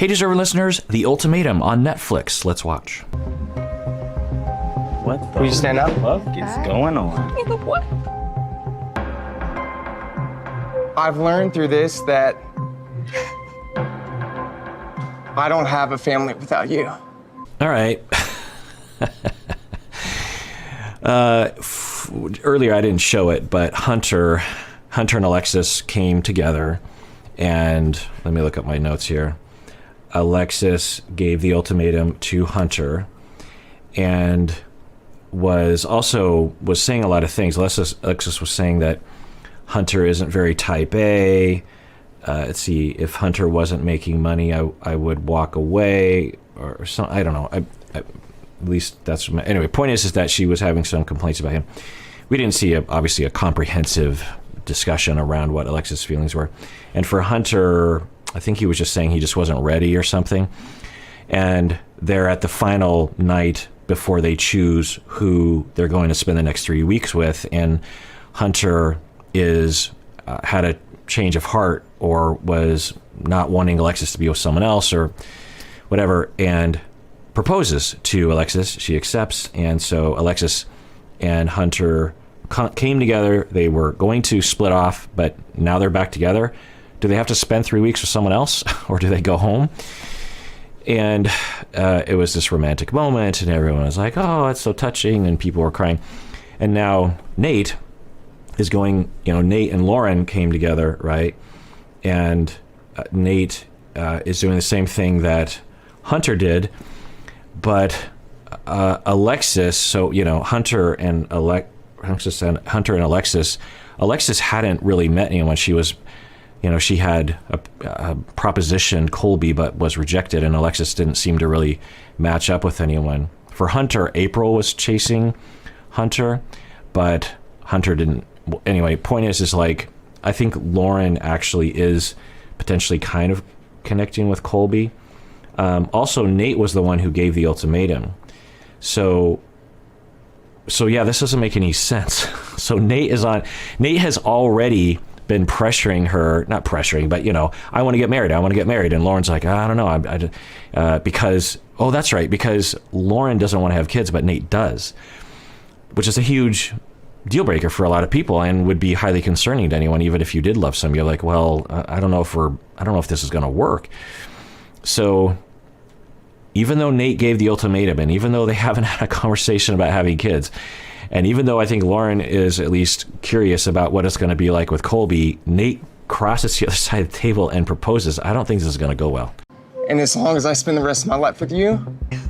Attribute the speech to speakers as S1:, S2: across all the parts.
S1: Hey, deserving listeners, The Ultimatum on Netflix. Let's watch.
S2: What the
S3: Will you stand up?
S2: fuck is going on?
S4: What?
S3: I've learned through this that I don't have a family without you.
S1: All right. Earlier I didn't show it, but Hunter and Alexis came together, and let me look up my notes here. Alexis gave the ultimatum to Hunter and was saying a lot of things. Alexis was saying that Hunter isn't very type A. Let's see, if Hunter wasn't making money, I would walk away or something. I don't know. At least that's anyway. Point is that she was having some complaints about him. We didn't see obviously a comprehensive discussion around what Alexis' feelings were. And for Hunter, I think he was just saying he just wasn't ready or something. And they're at the final night before they choose who they're going to spend the next 3 weeks with, and Hunter had a change of heart or was not wanting Alexis to be with someone else or whatever, and proposes to Alexis. She accepts, and so Alexis and Hunter came together. They were going to split off, but now they're back together. Do they have to spend 3 weeks with someone else, or do they go home? And it was this romantic moment, and everyone was like, oh, it's so touching, and people were crying. And now Nate is going, Nate and Lauren came together, right? And Nate is doing the same thing that Hunter did, but Alexis, so, Hunter and Alexis hadn't really met anyone. She was, she had a proposition, Colby, but was rejected, and Alexis didn't seem to really match up with anyone. For Hunter, April was chasing Hunter, but Hunter didn't. Anyway, point is like, I think Lauren actually is potentially kind of connecting with Colby. Also, Nate was the one who gave the ultimatum. So yeah, this doesn't make any sense. So Nate has already been pressuring her, not pressuring, but I want to get married. And Lauren's like, I don't know. Because that's right. Because Lauren doesn't want to have kids, but Nate does, which is a huge deal breaker for a lot of people and would be highly concerning to anyone. Even if you did love somebody, you're like, well, I don't know if this is going to work. So even though Nate gave the ultimatum, and even though they haven't had a conversation about having kids, and even though I think Lauren is at least curious about what it's going to be like with Colby, Nate crosses the other side of the table and proposes. I don't think this is going to go well.
S3: And as long as I spend the rest of my life with you,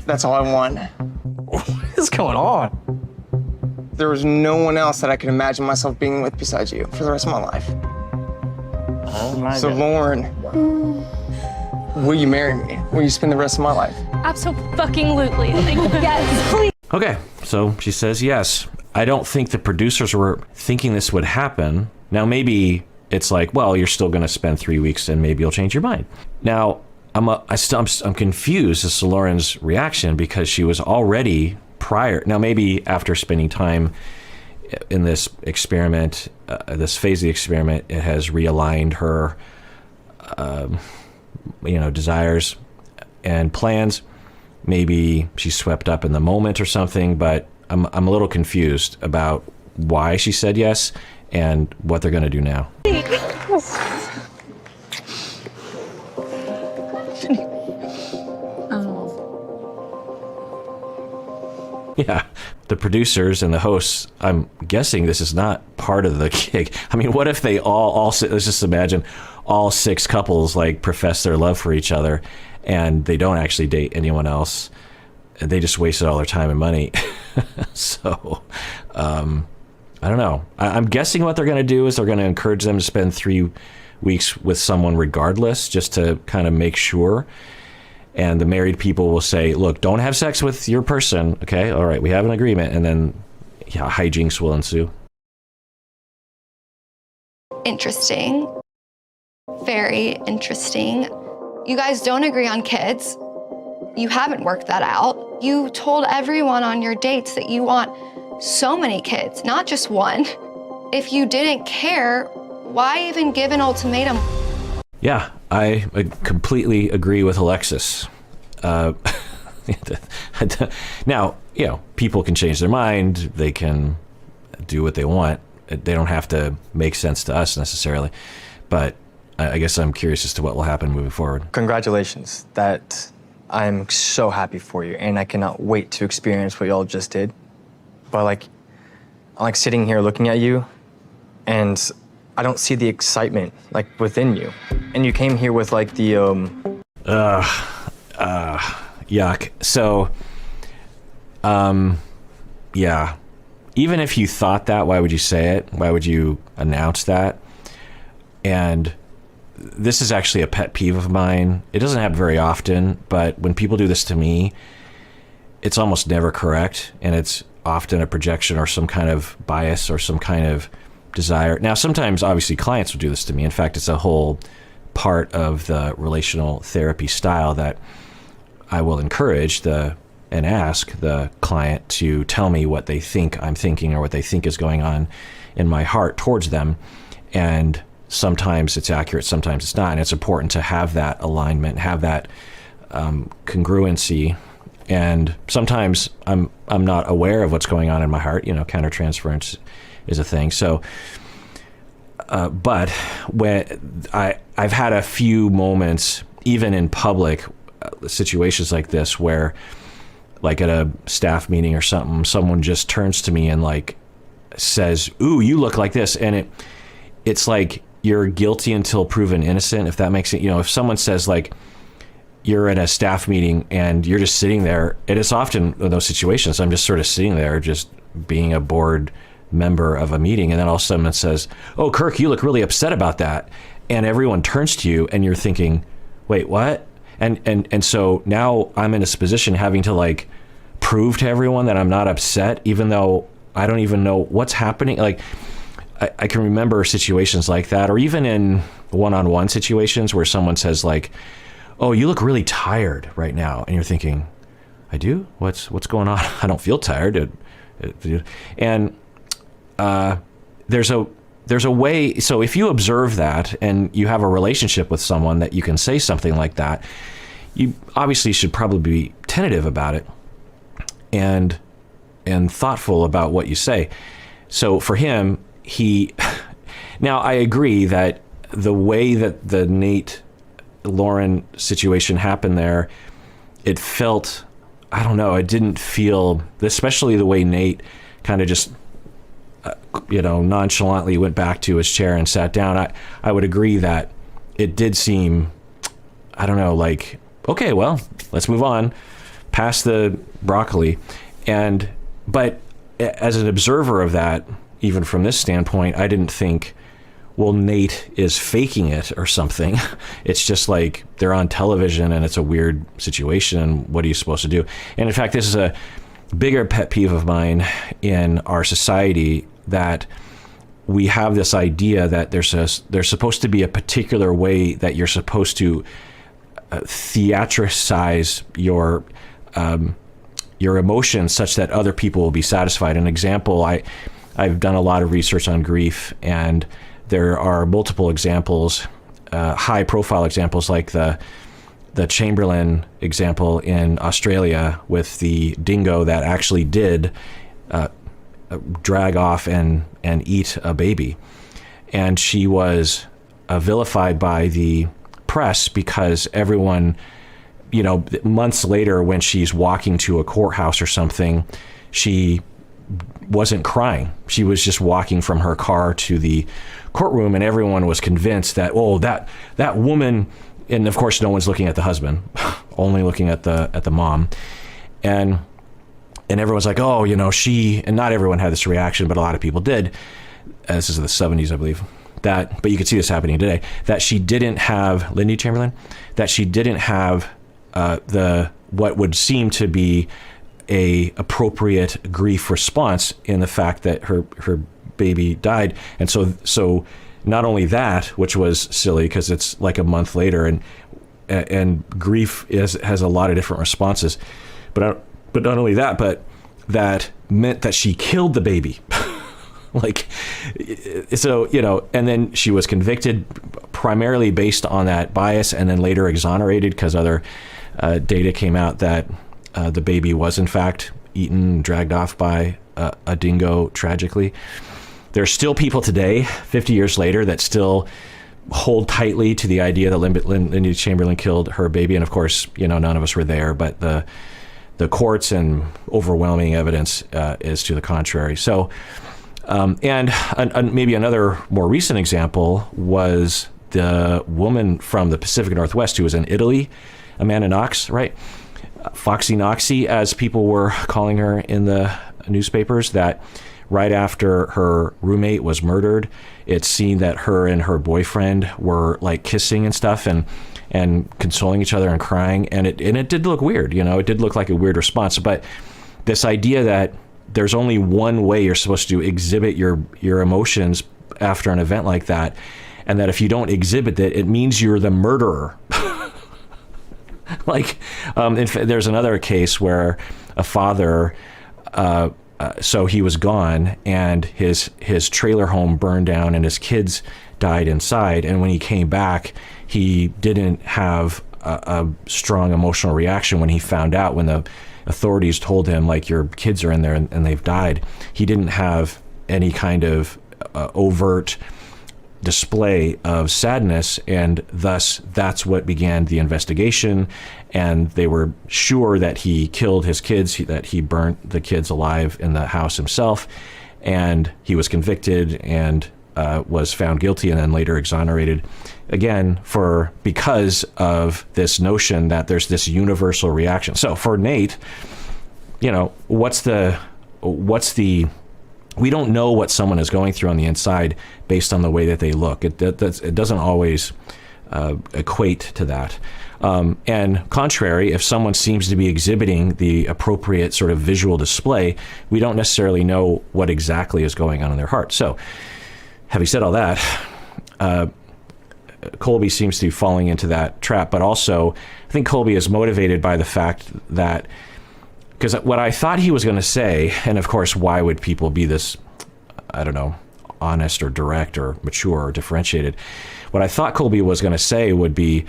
S3: that's all I want.
S2: What is going on?
S3: There was no one else that I could imagine myself being with besides you for the rest of my life.
S2: Oh my
S3: So
S2: God.
S3: Lauren, will you marry me? Will you spend the rest of my life?
S4: Absolutely. Yes, please.
S1: Okay, so she says yes. I don't think the producers were thinking this would happen. Now, maybe it's like, well, you're still going to spend 3 weeks and maybe you'll change your mind. Now, I'm confused as to Lauren's reaction, because she was already prior. Now, maybe after spending time in this experiment, this phase of the experiment, it has realigned her, desires and plans. Maybe she's swept up in the moment or something, but I'm a little confused about why she said yes and what they're going to do now. Yeah, the producers and the hosts, I'm guessing this is not part of the gig. I mean, what if they let's just imagine all 6 couples profess their love for each other and they don't actually date anyone else, and they just wasted all their time and money. So, I don't know. I'm guessing what they're going to do is they're going to encourage them to spend 3 weeks with someone regardless, just to kind of make sure. And the married people will say, look, don't have sex with your person. Okay, all right, we have an agreement. And then, yeah, hijinks will ensue.
S5: Interesting. Very interesting. You guys don't agree on kids. You haven't worked that out. You told everyone on your dates that you want so many kids, not just one. If you didn't care, why even give an ultimatum?
S1: Yeah, I completely agree with Alexis. Now, people can change their mind. They can do what they want. They don't have to make sense to us necessarily. But I guess I'm curious as to what will happen moving forward.
S6: Congratulations. I'm so happy for you, and I cannot wait to experience what y'all just did. But I'm sitting here looking at you, and I don't see the excitement within you. And you came here with
S1: Yuck. So, yeah. Even if you thought that, why would you say it? Why would you announce that? And this is actually a pet peeve of mine. It doesn't happen very often, but when people do this to me, it's almost never correct, and it's often a projection or some kind of bias or some kind of desire. Now, sometimes, obviously, clients will do this to me. In fact, it's a whole part of the relational therapy style that I will encourage and ask the client to tell me what they think I'm thinking or what they think is going on in my heart towards them. And sometimes it's accurate, sometimes it's not. And it's important to have that alignment, have that congruency. And sometimes I'm not aware of what's going on in my heart. Countertransference is a thing. So, but when I've had a few moments, even in public situations like this, where at a staff meeting or something, someone just turns to me and says, "Ooh, you look like this." And it's like you're guilty until proven innocent, if that makes it, if someone says you're in a staff meeting and you're just sitting there, and it's often in those situations, I'm just sort of sitting there just being a board member of a meeting, and then all of a sudden it says, "Oh, Kirk, you look really upset about that." And everyone turns to you and you're thinking, "Wait, what?" And so now I'm in this position having to prove to everyone that I'm not upset, even though I don't even know what's happening. I can remember situations like that, or even in one-on-one situations where someone says "Oh, you look really tired right now," and you're thinking, "I do? What's going on? I don't feel tired." And there's a way. So if you observe that and you have a relationship with someone that you can say something like that, you obviously should probably be tentative about it and thoughtful about what you say. So for him, now I agree that the way that the Nate Lauren situation happened there, it felt, I don't know, it didn't feel, especially the way Nate kind of just nonchalantly went back to his chair and sat down. I would agree that it did seem, I don't know, okay, well, let's move on past the broccoli. But as an observer of that, even from this standpoint, I didn't think, well, Nate is faking it or something. It's just they're on television and it's a weird situation, and what are you supposed to do? And in fact, this is a bigger pet peeve of mine in our society, that we have this idea that there's supposed to be a particular way that you're supposed to theatricize your emotions such that other people will be satisfied. An example, I've done a lot of research on grief, and there are multiple examples, high profile examples, like the Chamberlain example in Australia with the dingo that actually did drag off and eat a baby. And she was vilified by the press because everyone, months later when she's walking to a courthouse or something, she wasn't crying. She was just walking from her car to the courtroom, and everyone was convinced that, oh, that woman, and of course no one's looking at the husband, only looking at the mom. And everyone's like, oh, and not everyone had this reaction, but a lot of people did. This is in the 70s, I believe. But you could see this happening today, that she didn't have, Lindy Chamberlain, that she didn't have what would seem to be a appropriate grief response in the fact that her baby died. And so not only that, which was silly because it's a month later, and grief has a lot of different responses, but not only that, but that meant that she killed the baby. Like, so, you know, and then she was convicted primarily based on that bias, and then later exonerated because other data came out that the baby was in fact eaten, dragged off by a dingo, tragically. There's still people today, 50 years later, that still hold tightly to the idea that Lindy Chamberlain killed her baby. And of course, you know, none of us were there, but the courts and overwhelming evidence is to the contrary. So, and maybe another more recent example was the woman from the Pacific Northwest who was in Italy, Amanda Knox, right? Foxy Noxy, as people were calling her in the newspapers, that right after her roommate was murdered, it's seen that her and her boyfriend were like kissing and stuff and consoling each other and crying. And it did look weird, you know, it did look like a weird response. But this idea that there's only one way you're supposed to exhibit your emotions after an event like that, and that if you don't exhibit it, it means you're the murderer. Like, in fact, there's another case where a father, so he was gone and his trailer home burned down and his kids died inside. And when he came back, he didn't have a strong emotional reaction when he found out, when the authorities told him, like, your kids are in there and they've died. He didn't have any kind of overt display of sadness, and thus that's what began the investigation. And they were sure that he killed his kids, that he burnt the kids alive in the house himself, and he was convicted and was found guilty and then later exonerated again because of this notion that there's this universal reaction. So for Nate, you know, we don't know what someone is going through on the inside based on the way that they look. It doesn't always equate to that. And contrary, if someone seems to be exhibiting the appropriate sort of visual display, we don't necessarily know what exactly is going on in their heart. So, having said all that, Colby seems to be falling into that trap. But also, I think Colby is motivated by the fact that, because what I thought he was going to say, and of course, why would people be this, I don't know, honest or direct or mature or differentiated? What I thought Colby was going to say would be,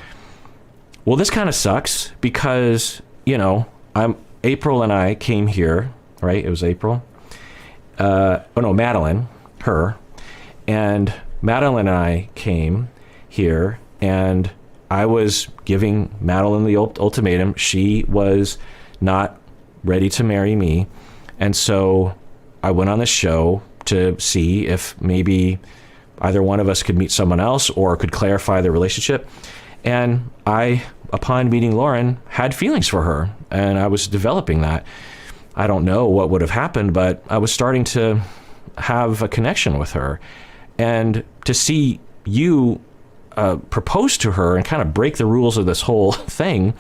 S1: well, this kind of sucks because, you know, April and I came here, right? It was April. Madeline, her. And Madeline and I came here, and I was giving Madeline the ultimatum. She was not ready to marry me. And so I went on the show to see if maybe either one of us could meet someone else or could clarify the relationship. And I, upon meeting Lauren, had feelings for her, and I was developing that. I don't know what would have happened, but I was starting to have a connection with her. And to see you propose to her and kind of break the rules of this whole thing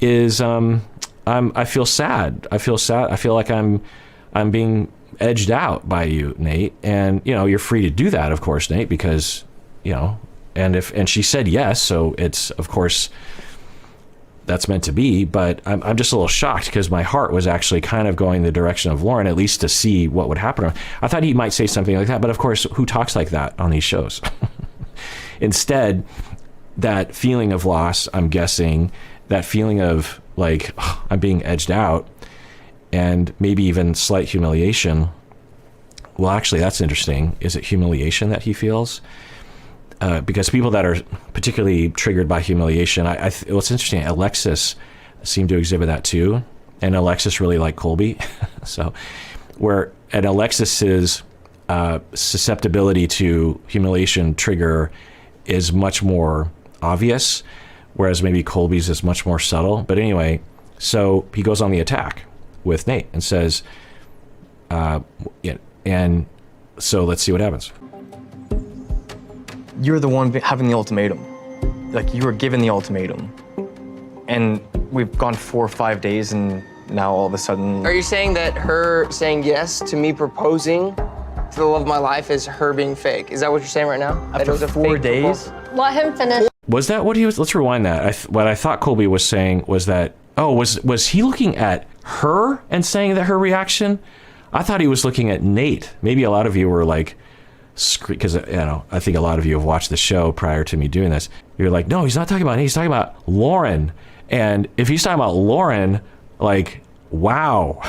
S1: is, I feel sad. I feel like I'm being edged out by you, Nate. And, you know, you're free to do that, of course, Nate, because, you know, and she said yes, so it's, of course, that's meant to be. But I'm just a little shocked because my heart was actually kind of going the direction of Lauren, at least to see what would happen. I thought he might say something like that, but of course, who talks like that on these shows? Instead, that feeling of loss, I'm guessing, that feeling of like, oh, I'm being edged out, and maybe even slight humiliation. Well, actually, that's interesting. Is it humiliation that he feels? Because people that are particularly triggered by humiliation, what's interesting, Alexis seemed to exhibit that too. And Alexis really liked Colby. So where at Alexis's susceptibility to humiliation trigger is much more obvious, whereas maybe Colby's is much more subtle. But anyway, so he goes on the attack with Nate and says, and so let's see what happens.
S6: You're the one having the ultimatum. Like, you were given the ultimatum. And we've gone 4 or 5 days, and now all of a sudden...
S3: Are you saying that her saying yes to me proposing to the love of my life is her being fake? Is that what you're saying right now? That
S6: After
S3: it was a
S6: 4
S3: fake
S6: days?
S3: proposal?
S4: Let him finish.
S1: Was that what he was? Let's rewind that. What I thought Colby was saying was that, was he looking at her and saying that her reaction I thought he was looking at Nate. Maybe a lot of you were like, because I think a lot of you have watched the show prior to me doing this. You're like, no, he's not talking about Nate. He's talking about Lauren. And if he's talking about Lauren, like, wow.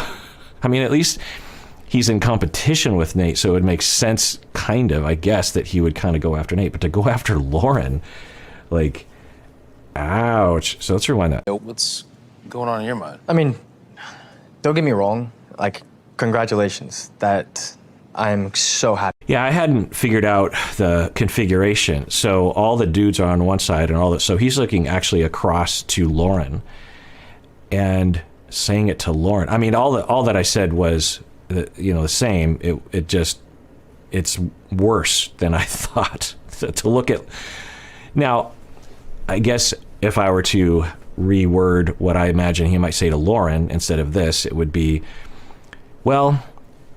S1: I mean, at least he's in competition with Nate, so it would make sense, kind of, I guess, that he would kind of go after Nate. But to go after Lauren, like, ouch. So let's rewind that.
S7: What's going on in your mind?
S6: I mean, don't get me wrong. Like, congratulations. That I'm so happy.
S1: Yeah, I hadn't figured out the configuration. So all the dudes are on one side and all that. So he's looking actually across to Lauren and saying it to Lauren. I mean, all that I said was, the same. It's worse than I thought to look at. Now, I guess if I were to reword what I imagine he might say to Lauren instead of this, it would be, well,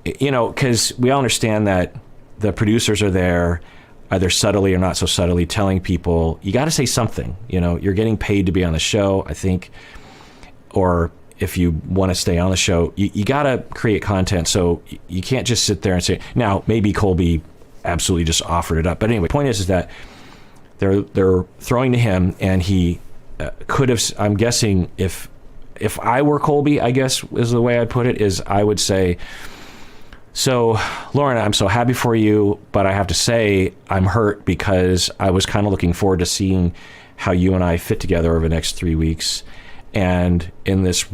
S1: because we all understand that the producers are there, either subtly or not so subtly, telling people, you got to say something. You're getting paid to be on the show, I think, or if you want to stay on the show, you got to create content. So you can't just sit there and say, now, maybe Colby absolutely just offered it up. But anyway, the point is that they're throwing to him, and he could have, I'm guessing, if I were Colby, I guess is the way I'd put it, is I would say, so, Lauren, I'm so happy for you, but I have to say I'm hurt because I was kind of looking forward to seeing how you and I fit together over the next 3 weeks. And in this,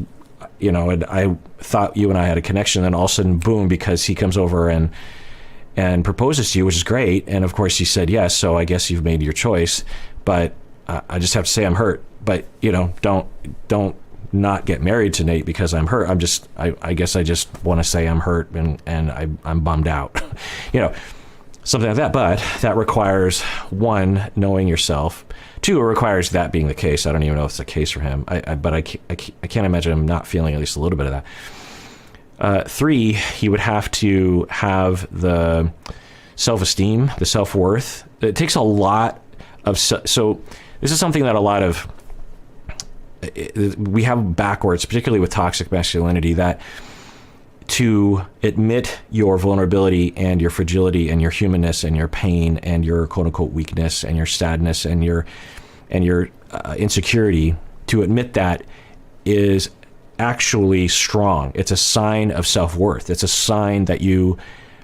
S1: and I thought you and I had a connection, and all of a sudden, boom, because he comes over and proposes to you, which is great. And of course, you said yes, so I guess you've made your choice. But I just have to say I'm hurt. But, don't not get married to Nate because I'm hurt. I guess I just want to say I'm hurt and I'm bummed out, something like that. But that requires, one, knowing yourself. Two, it requires that being the case. I don't even know if it's the case for him. But I can't imagine him not feeling at least a little bit of that. Three, he would have to have the self-esteem, the self-worth. It takes a lot of, so this is something that a lot of, we have backwards, particularly with toxic masculinity, that to admit your vulnerability and your fragility and your humanness and your pain and your quote unquote weakness and your sadness and your insecurity, to admit that is actually strong. It's a sign of self-worth. It's a sign that you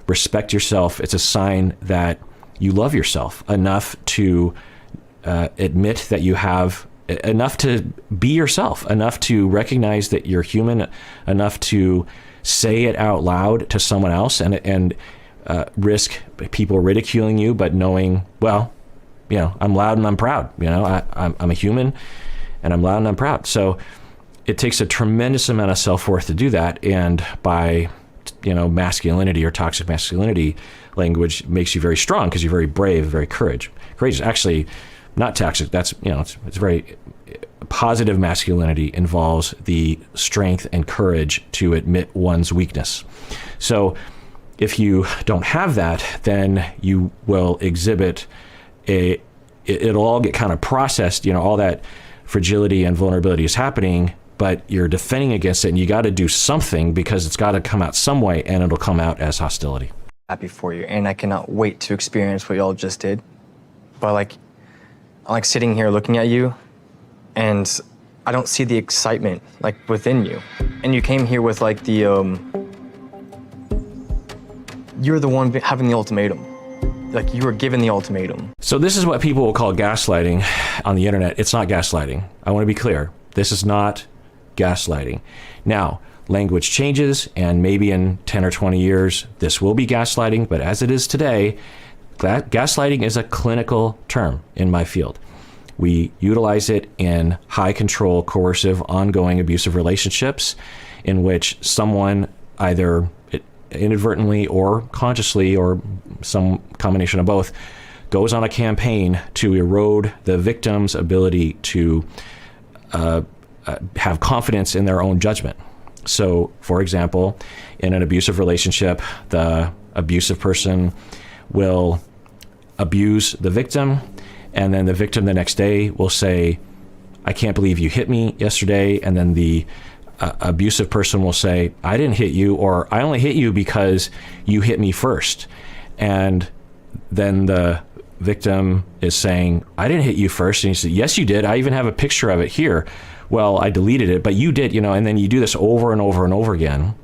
S1: respect yourself. It's a sign that you love yourself enough to admit that you have, enough to be yourself, enough to recognize that you're human, enough to say it out loud to someone else and risk people ridiculing you, but knowing, well, I'm loud and I'm proud. I'm a human and I'm loud and I'm proud. So it takes a tremendous amount of self-worth to do that. And by, masculinity or toxic masculinity language makes you very strong because you're very brave, very courageous. Actually, not toxic. That's, it's very positive. Masculinity involves the strength and courage to admit one's weakness. So if you don't have that, then you will exhibit it'll all get kind of processed, all that fragility and vulnerability is happening, but you're defending against it, and you got to do something because it's got to come out some way, and it'll come out as hostility.
S6: Happy for you, and I cannot wait to experience what y'all just did. But I'm sitting here looking at you, and I don't see the excitement within you. And you came here with you're the one having the ultimatum. You were given the ultimatum.
S1: So this is what people will call gaslighting on the internet. It's not gaslighting. I want to be clear. This is not gaslighting. Now, language changes, and maybe in 10 or 20 years, this will be gaslighting. But as it is today, gaslighting is a clinical term in my field. We utilize it in high control, coercive, ongoing abusive relationships in which someone either inadvertently or consciously or some combination of both goes on a campaign to erode the victim's ability to have confidence in their own judgment. So, for example, in an abusive relationship, the abusive person will abuse the victim, and then the victim the next day will say, I can't believe you hit me yesterday, and then the abusive person will say, I didn't hit you, or I only hit you because you hit me first. And then the victim is saying, I didn't hit you first. And he said, yes, you did. I even have a picture of it here. Well, I deleted it, but you did, and then you do this over and over and over again.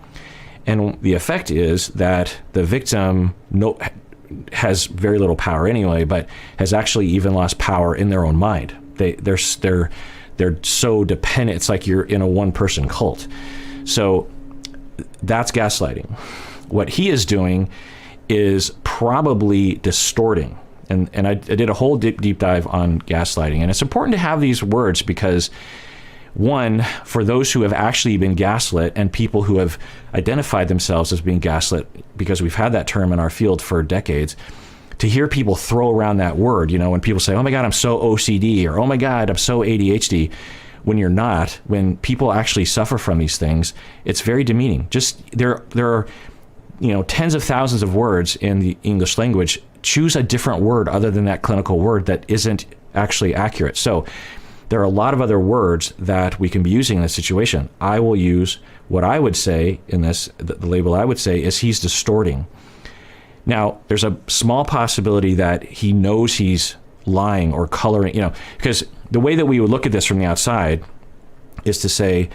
S1: And the effect is that the victim has very little power anyway, but has actually even lost power in their own mind. They're so dependent. It's like you're in a one-person cult. So that's gaslighting. What he is doing is probably distorting. And I did a whole deep dive on gaslighting. And it's important to have these words because, one, for those who have actually been gaslit and people who have identified themselves as being gaslit, because we've had that term in our field for decades, to hear people throw around that word, when people say, oh my God, I'm so OCD, or oh my God, I'm so ADHD, when you're not, when people actually suffer from these things, it's very demeaning. Just there are, tens of thousands of words in the English language. Choose a different word other than that clinical word that isn't actually accurate. So there are a lot of other words that we can be using in this situation. I will use what I would say in this, the label I would say is he's distorting. Now, there's a small possibility that he knows he's lying or coloring, because the way that we would look at this from the outside is to say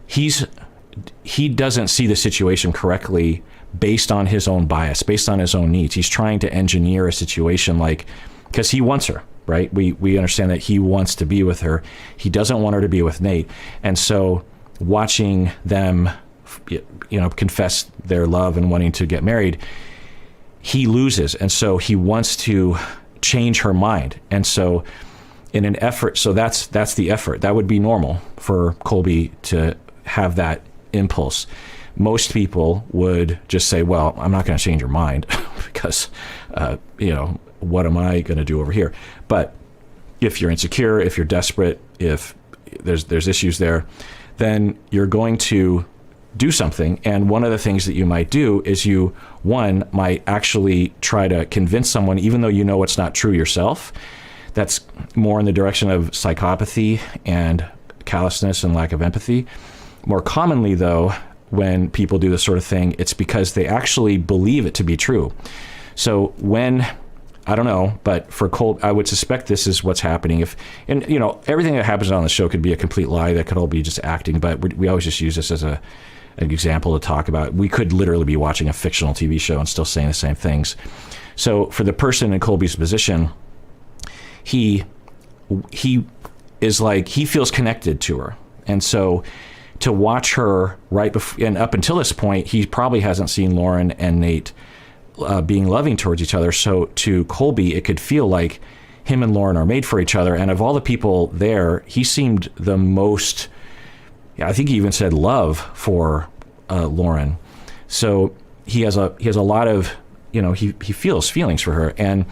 S1: he doesn't see the situation correctly based on his own bias, based on his own needs. He's trying to engineer a situation because he wants her, right? We understand that he wants to be with her. He doesn't want her to be with Nate. And so watching them, confess their love and wanting to get married, he loses. And so he wants to change her mind. And so in an effort, so that's the effort. That would be normal for Colby to have that impulse. Most people would just say, well, I'm not going to change your mind because, what am I going to do over here? But if you're insecure, if you're desperate, if there's issues there, then you're going to do something. And one of the things that you might do is you might actually try to convince someone, even though you know it's not true yourself. That's more in the direction of psychopathy and callousness and lack of empathy. More commonly, though, when people do this sort of thing, it's because they actually believe it to be true. So I don't know, but for Colby, I would suspect this is what's happening. Everything that happens on the show could be a complete lie. That could all be just acting, but we always just use this as an example to talk about. We could literally be watching a fictional TV show and still saying the same things. So for the person in Colby's position, he is like, he feels connected to her. And so to watch her right before, and up until this point, he probably hasn't seen Lauren and Nate being loving towards each other. So to Colby, it could feel like him and Lauren are made for each other. And of all the people there, he seemed the most, I think he even said love for Lauren. So he has a lot of, he feels feelings for her. And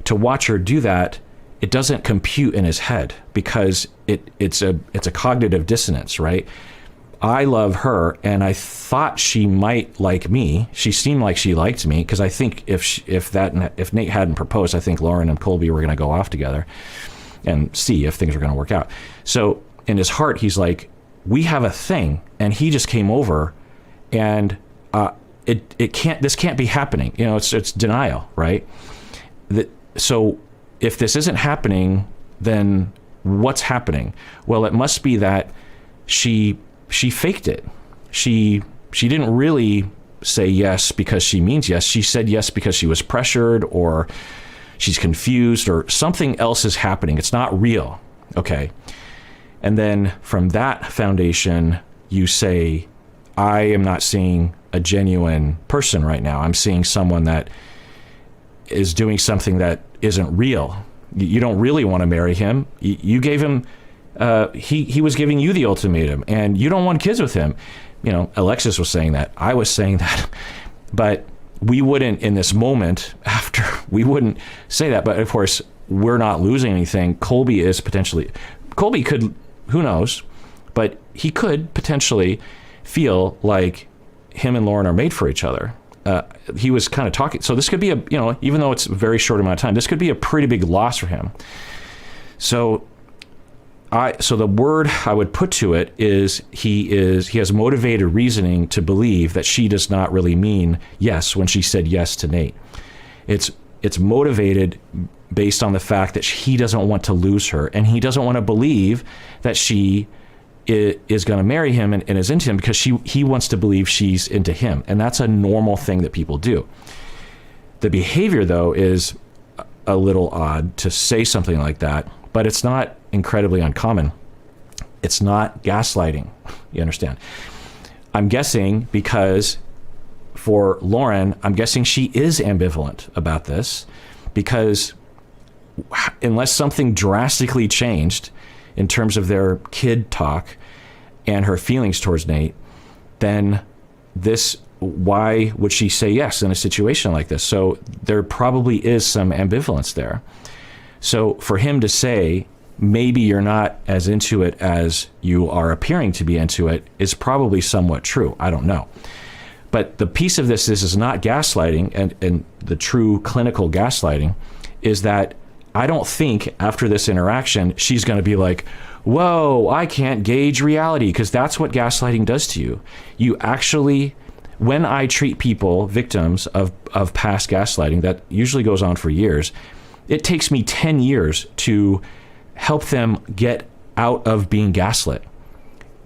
S1: to watch her do that, it doesn't compute in his head because it's a cognitive dissonance, right? I love her, and I thought she might like me. She seemed like she liked me because I think if Nate hadn't proposed, I think Lauren and Colby were going to go off together and see if things were going to work out. So in his heart, he's like, we have a thing, and he just came over, and this can't be happening. It's denial, right? So if this isn't happening, then what's happening? Well, it must be that she faked it. She didn't really say yes because she means yes. She said yes because she was pressured, or she's confused, or something else is happening. It's not real. Okay. And then from that foundation, you say, I am not seeing a genuine person right now. I'm seeing someone that is doing something that isn't real. You don't really want to marry him. You gave him, he was giving you the ultimatum, and you don't want kids with him. Alexis was saying that. I was saying that. But we wouldn't, in this moment, we wouldn't say that. But of course, we're not losing anything. Colby could, who knows, but he could potentially feel like him and Lauren are made for each other. He was kind of talking. So this could be even though it's a very short amount of time, this could be a pretty big loss for him. So So the word I would put to it is he has motivated reasoning to believe that she does not really mean yes when she said yes to Nate. It's motivated based on the fact that he doesn't want to lose her, and he doesn't want to believe that she is going to marry him and is into him, because he wants to believe she's into him, and that's a normal thing that people do. The behavior, though, is a little odd to say something like that, but it's not incredibly uncommon. It's not gaslighting, you understand? I'm guessing because for Lauren, I'm guessing she is ambivalent about this, because unless something drastically changed in terms of their kid talk and her feelings towards Nate, then why would she say yes in a situation like this? So there probably is some ambivalence there. So for him to say, maybe you're not as into it as you are appearing to be into it, is probably somewhat true. I don't know. But the piece of this is not gaslighting, and the true clinical gaslighting is that I don't think after this interaction, she's going to be like, whoa, I can't gauge reality, because that's what gaslighting does to you. You actually, when I treat people, victims of past gaslighting, that usually goes on for years, it takes me 10 years to help them get out of being gaslit,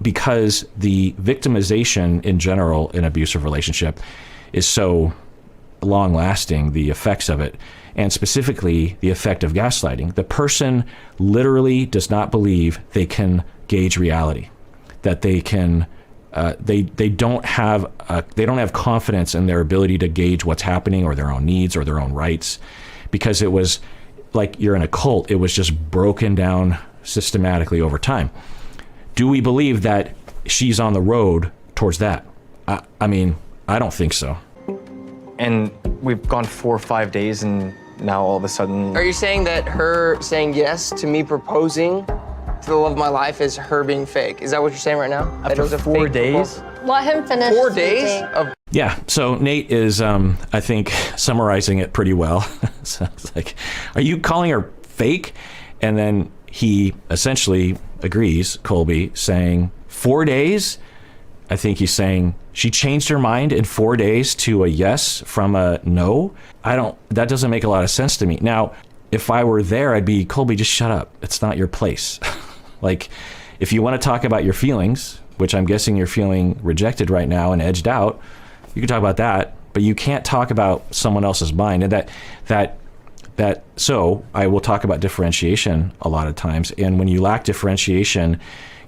S1: because the victimization in general in abusive relationship is so long lasting, the effects of it, and specifically the effect of gaslighting. The person literally does not believe they can gauge reality, that they can they don't have confidence in their ability to gauge what's happening, or their own needs, or their own rights, because it was like you're in a cult. It was just broken down systematically over time. Do we believe that she's on the road towards that? I mean, I don't think so.
S6: And we've gone 4 or 5 days, and now all of a sudden...
S3: Are you saying that her saying yes to me proposing to the love of my life is her being fake? Is that what you're saying right now? That
S6: After
S3: it was a
S6: 4
S3: fake
S6: days?
S3: proposal?
S4: Let him finish.
S3: 4 days
S4: speaking.
S3: of...
S1: Yeah, so Nate is, I think, summarizing it pretty well. So it's like, are you calling her fake? And then he essentially agrees, Colby, saying 4 days? I think he's saying she changed her mind in 4 days to a yes from a no. That doesn't make a lot of sense to me. Now, if I were there, I'd be, Colby, just shut up. It's not your place. Like, if you want to talk about your feelings, which I'm guessing you're feeling rejected right now and edged out, you can talk about that, but you can't talk about someone else's mind. And so I will talk about differentiation a lot of times. And when you lack differentiation,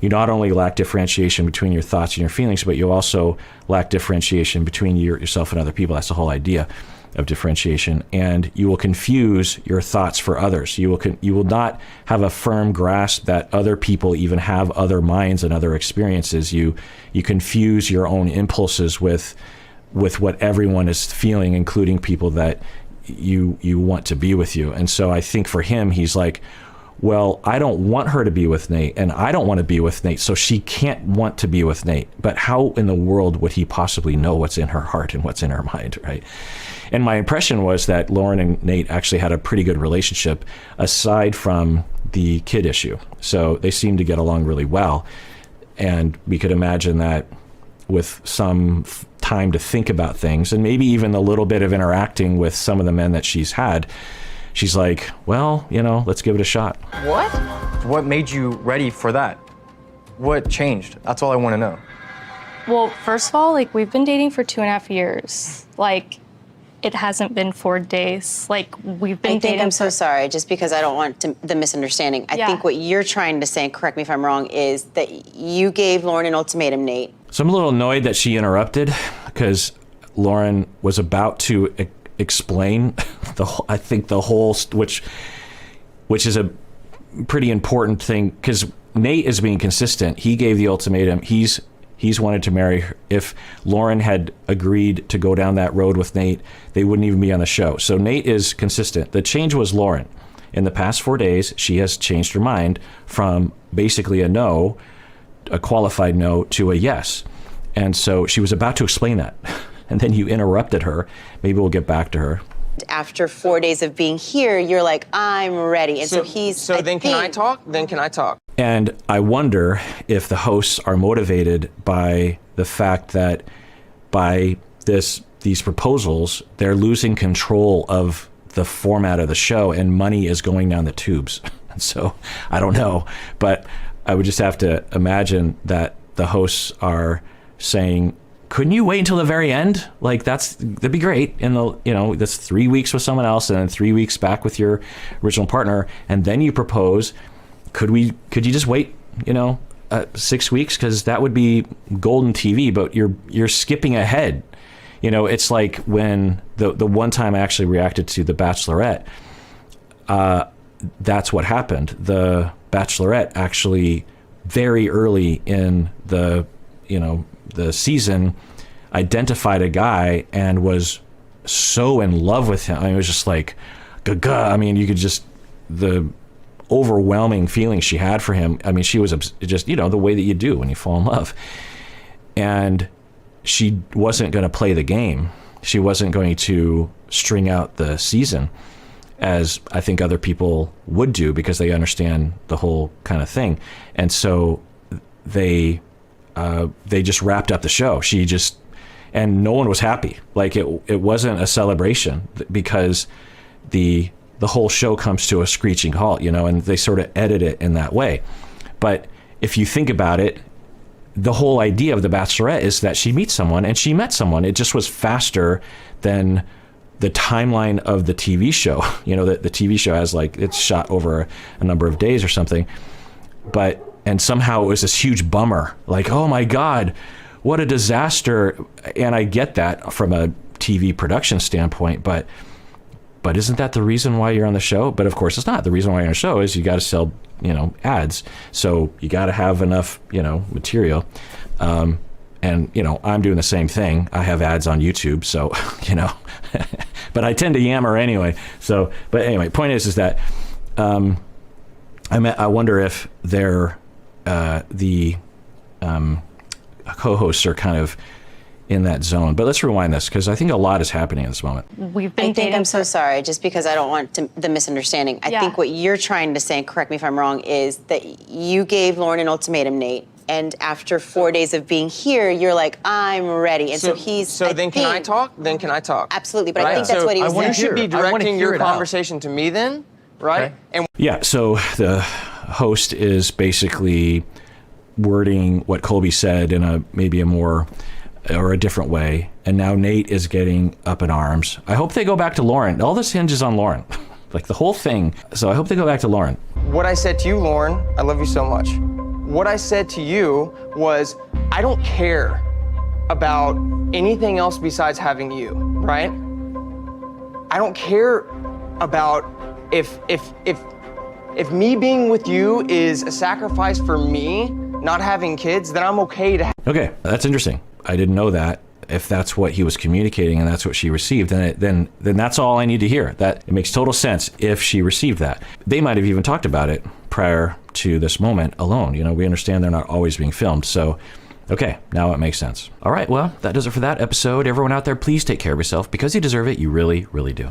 S1: you not only lack differentiation between your thoughts and your feelings, but you also lack differentiation between yourself and other people. That's the whole idea of differentiation. And you will confuse your thoughts for others. You will not have a firm grasp that other people even have other minds and other experiences. You confuse your own impulses with what everyone is feeling, including people that you want to be with you. And so I think for him, he's like, well, I don't want her to be with Nate, and I don't want to be with Nate, so she can't want to be with Nate. But how in the world would he possibly know what's in her heart and what's in her mind, right? And my impression was that Lauren and Nate actually had a pretty good relationship aside from the kid issue. So they seemed to get along really well. And we could imagine that with some time to think about things, and maybe even a little bit of interacting with some of the men that she's had, she's like, well, let's give it a shot.
S3: What?
S6: What made you ready for that? What changed? That's all I want to know.
S4: Well, first of all, we've been dating for 2.5 years. It hasn't been 4 days. We've been dating.
S8: I'm so sorry, just because I don't want the misunderstanding. I think what you're trying to say, and correct me if I'm wrong, is that you gave Lauren an ultimatum, Nate.
S1: So I'm a little annoyed that she interrupted, because Lauren was about to explain the whole, which is a pretty important thing, because Nate is being consistent. He gave the ultimatum. He's wanted to marry her. If Lauren had agreed to go down that road with Nate, they wouldn't even be on the show. So Nate is consistent. The change was Lauren. In the past 4 days, she has changed her mind from basically a no, a qualified no, to a yes. And so she was about to explain that. And then you interrupted her. Maybe we'll get back to her.
S8: After 4 days of being here, you're like, I'm ready. And so he's...
S3: So then can I talk? Then can I talk?
S1: And I wonder if the hosts are motivated by the fact that by these proposals, they're losing control of the format of the show and money is going down the tubes. So I don't know, but I would just have to imagine that the hosts are saying, couldn't you wait until the very end? Like that'd be great. In the, that's 3 weeks with someone else and then 3 weeks back with your original partner. And then you propose, could you just wait, 6 weeks? Cause that would be golden TV, but you're skipping ahead. It's like when the one time I actually reacted to The Bachelorette, that's what happened. The Bachelorette actually very early in the season identified a guy and was so in love with him. I mean, it was just like, gaga. I mean, you could just, the overwhelming feeling she had for him. I mean, she was just, the way that you do when you fall in love. And she wasn't going to play the game. She wasn't going to string out the season as I think other people would do because they understand the whole kind of thing. And so they just wrapped up the show. And no one was happy. Like it wasn't a celebration because the whole show comes to a screeching halt, and they sort of edit it in that way. But if you think about it, the whole idea of The Bachelorette is that she meets someone and she met someone. It just was faster than the timeline of the TV show. The TV show has it's shot over a number of days or something. And somehow it was this huge bummer. Like, oh my God, what a disaster. And I get that from a TV production standpoint, but isn't that the reason why you're on the show? But of course it's not. The reason why you're on the show is you got to sell, ads. So you got to have enough, material. And, I'm doing the same thing. I have ads on YouTube. So, but I tend to yammer anyway. So, but anyway, point is that, I wonder if they're, the co-hosts are kind of in that zone. But let's rewind this because I think a lot is happening at this moment.
S4: We've been dating.
S8: I'm so sorry, just because I don't want the misunderstanding. I think what you're trying to say, and correct me if I'm wrong, is that you gave Lauren an ultimatum, Nate, and after 4 days of being here, you're like, I'm ready. And so he's.
S3: So then can I talk? Then can I talk?
S8: Absolutely, but I think that's what he was saying.
S3: You should be directing your conversation to me then, right?
S6: Okay.
S1: Yeah, so the host is basically wording what Colby said in maybe a more or a different way, and now Nate is getting up in arms. I hope they go back to Lauren. All this hinges on Lauren, like the whole thing. So I hope they go back to Lauren.
S3: What I said to you, Lauren, I love you so much. What I said to you was, I don't care about anything else besides having you, right? I don't care about if me being with you is a sacrifice for me not having kids, then I'm okay to.
S1: Okay, that's interesting. I didn't know that. If that's what he was communicating and that's what she received, then that's all I need to hear. That it makes total sense if she received that. They might have even talked about it prior to this moment alone. We understand they're not always being filmed. So, okay, now it makes sense. All right, well, that does it for that episode. Everyone out there, please take care of yourself because you deserve it. You really, really do.